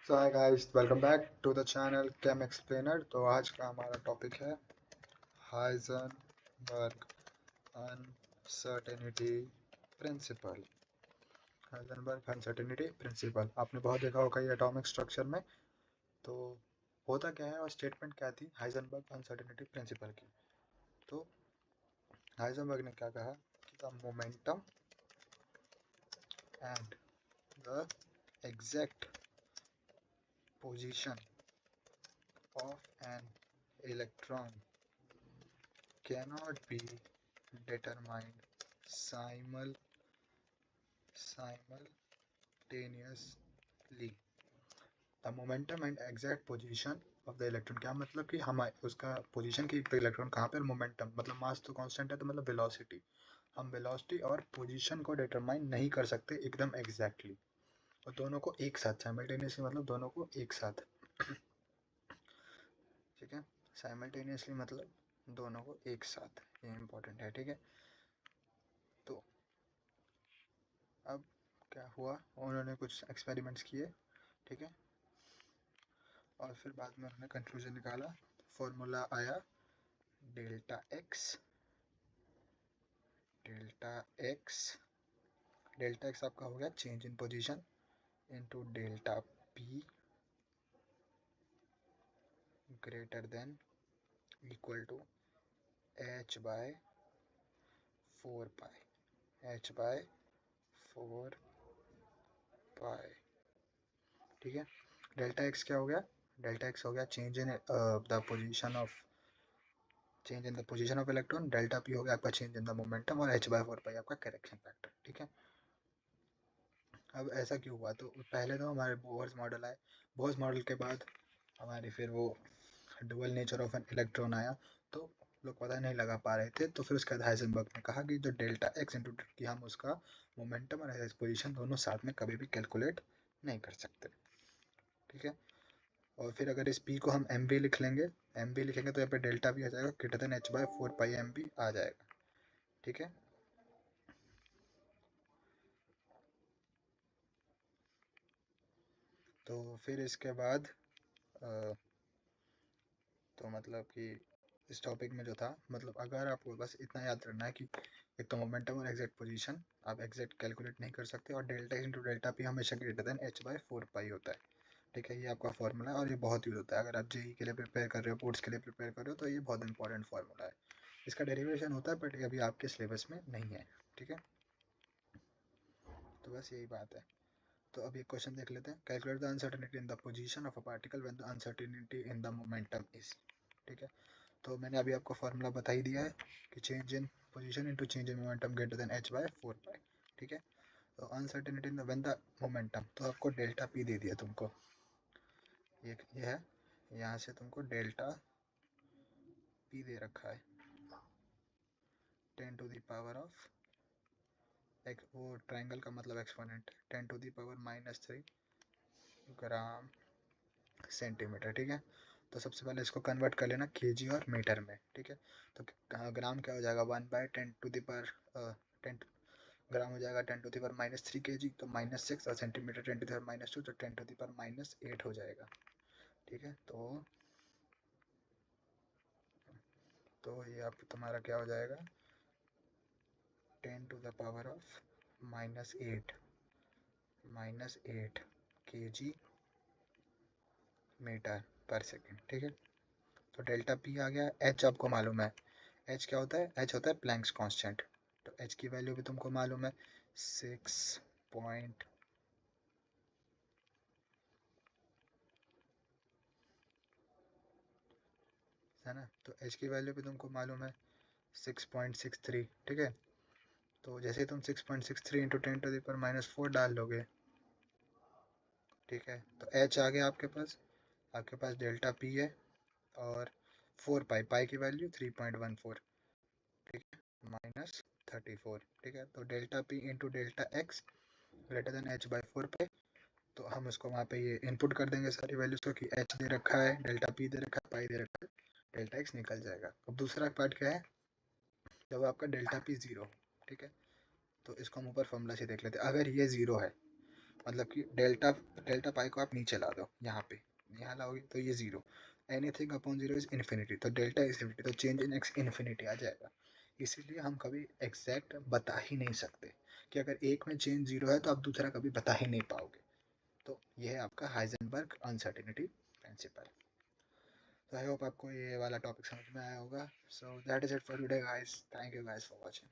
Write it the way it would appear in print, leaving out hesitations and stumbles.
So hi guys, welcome back to the channel chem explainer. तो आज का हमारा टॉपिक है Heisenberg uncertainty principle. Heisenberg uncertainty principle आपने बहुत देखा होगा ये एटॉमिक स्ट्रक्चर में। तो होता क्या है और स्टेटमेंट क्या थी हाइजेनबर्ग अनसर्टेनिटी प्रिंसिपल की। तो हाइजेनबर्ग ने क्या कहा कि the momentum and the exact position of an electron cannot be determined simul- simultaneously. The momentum and exact position of the electron, क्या मतलब कि हम उसका पोजीशन की इलेक्ट्रॉन कहाँ पे, मोमेंटम मतलब मास तो कांस्टेंट है, तो मतलब वेलोसिटी, हम वेलोसिटी और पोजीशन को डिटरमाइन नहीं कर सकते एकदम एग्जैक्टली और दोनों को एक साथ साइमल्टेनियसली, मतलब दोनों को एक साथ। ठीक है, साइमल्टेनियसली मतलब दोनों को एक साथ, ये इंपॉर्टेंट है। ठीक है, तो अब क्या हुआ, उन्होंने कुछ एक्सपेरिमेंट्स किए। ठीक है, और फिर बाद में उन्होंने कंक्लूजन निकाला, फॉर्मूला आया delta x. Delta x delta x आपका हो गया change in position into delta p greater than equal to h by 4 pi. H by 4 pi. ठीक है, डेल्टा एक्स क्या हो गया, डेल्टा एक्स हो गया change in the position of change in the position of electron, delta P हो गया आपका चेंज इन द मोमेंटम, और एच बाय 4 पाई आपका करेक्शन फैक्टर। ठीक है, अब ऐसा क्यों हुआ, तो पहले तो हमारे बोहर्स मॉडल आए, बोहर्स मॉडल के बाद हमारे फिर वो dual nature of an electron आया, तो लोग पता नहीं लगा पा रहे थे। तो फिर उसके बाद हाइजेनबर्ग ने कहा कि जो डेल्टा एक्स इंटू कि हम उसका मोमेंटम और एक्स पोजिशन दोनों साथ में कभी भी कैलकुलेट नहीं कर सकते। ठीक है, और फिर अगर इस पी को हम एम बी लिख लेंगे, एम बी लिखेंगे तो यहाँ पे डेल्टा भी आ जाएगा, greater than h by 4 pi M B आ जाएगा। ठीक है, तो फिर इसके बाद तो मतलब कि इस टॉपिक में जो था, मतलब अगर आपको बस इतना याद रखना है कि एक तो मोमेंटम और एग्जैक्ट पोजीशन आप एग्जैक्ट कैलकुलेट नहीं कर सकते, और डेल्टा इंटू डेल्टा पी हमेशा ग्रेटर देन एच बाय 4 पाई होता है। ठीक है, ये आपका फॉर्मूला है और ये बहुत यूज होता है अगर आप जेई के लिए प्रिपेयर कर रहे हो, बोर्ड्स के लिए प्रिपेयर कर रहे हो, तो ये बहुत इंपॉर्टेंट फॉर्मूला है। इसका डेरिवेशन होता है बट ये अभी आपके सिलेबस में नहीं है। ठीक है, तो बस यही बात है। तो अब एक क्वेश्चन देख लेते हैं, calculate the uncertainty in the position of a particle when the uncertainty in the momentum is. ठीक है, तो मैंने अभी आपको फार्मूला बता ही दिया है कि change in position into change in momentum greater than h by 4 pi. ठीक है, तो uncertainty in the when the momentum, तो आपको डेल्टा पी दे दिया तुमको, ये है, यहाँ से तुमको डेल्टा पी दे रखा है 10 टू द पावर ऑफ एक, वो ट्राइंगल का मतलब exponent 10 to the power -3 gram centimetre. ठीक है, तो सबसे पहले इसको कन्वर्ट कर लेना केजी और मीटर में। ठीक है, तो ग्राम क्या हो जाएगा, 1/10 टू द पावर 10 ग्राम हो जाएगा 10 टू द पावर -3 केजी, तो -6, और सेंटीमीटर 10 टू द पावर -2, तो 10 टू द पावर -8 हो जाएगा। ठीक है, तो ये आप तुम्हारा क्या हो जाएगा, 10 to the power of -8 kg metre पर सेकेंड। ठीक है, तो डेल्टा पी आ गया, एच आपको मालूम है, एच क्या होता है, एच होता है प्लैंक्स कांस्टेंट, तो एच की वैल्यू भी तुमको मालूम है 6 पॉइंट, है ना, तो एच की वैल्यू भी तुमको मालूम है 6.63। ठीक है, तो जैसे तुम 6.63 इंटू 10 टू द पावर -4 डाल लोगे, ठीक है, तो एच आ गया आपके पास डेल्टा पी है, और 4 पाई, पाई की वैल्यू 3.14, ठीक है, -34। ठीक है, तो delta P into delta x greater than H by 4 पाई, तो हम उसको वहाँ पे ये इनपुट कर देंगे सारी वैल्यूज को कि एच दे रखा है, डेल्टा पी दे रखा है, पाई दे रखा है, डेल्टा एक्स निकल जाएगा। अब दूसरा पार्ट क्या है, जब आपका डेल्टा पी जीरो, ठीक है, तो इसको हम ऊपर फॉर्मूला से देख लेते हैं। अगर ये जीरो है मतलब कि डेल्टा डेल्टा पाई को आप नीचे ला दो, यहाँ पे यहाँ लाओगे तो ये zero, anything upon zero is infinity, तो डेल्टा इज इन्फिनिटी, तो चेंज इन एक्स इन्फिनिटी आ जाएगा। इसीलिए हम कभी एग्जैक्ट बता ही नहीं सकते कि अगर एक में चेंज जीरो है तो आप दूसरा कभी बता ही नहीं पाओगे। तो ये है आपका हाइजेनबर्ग अनसर्टेनिटी प्रिंसिपल। तो आई होप आपको ये वाला टॉपिक समझ में आया होगा। So that is it for today guys, thank you guys for watching.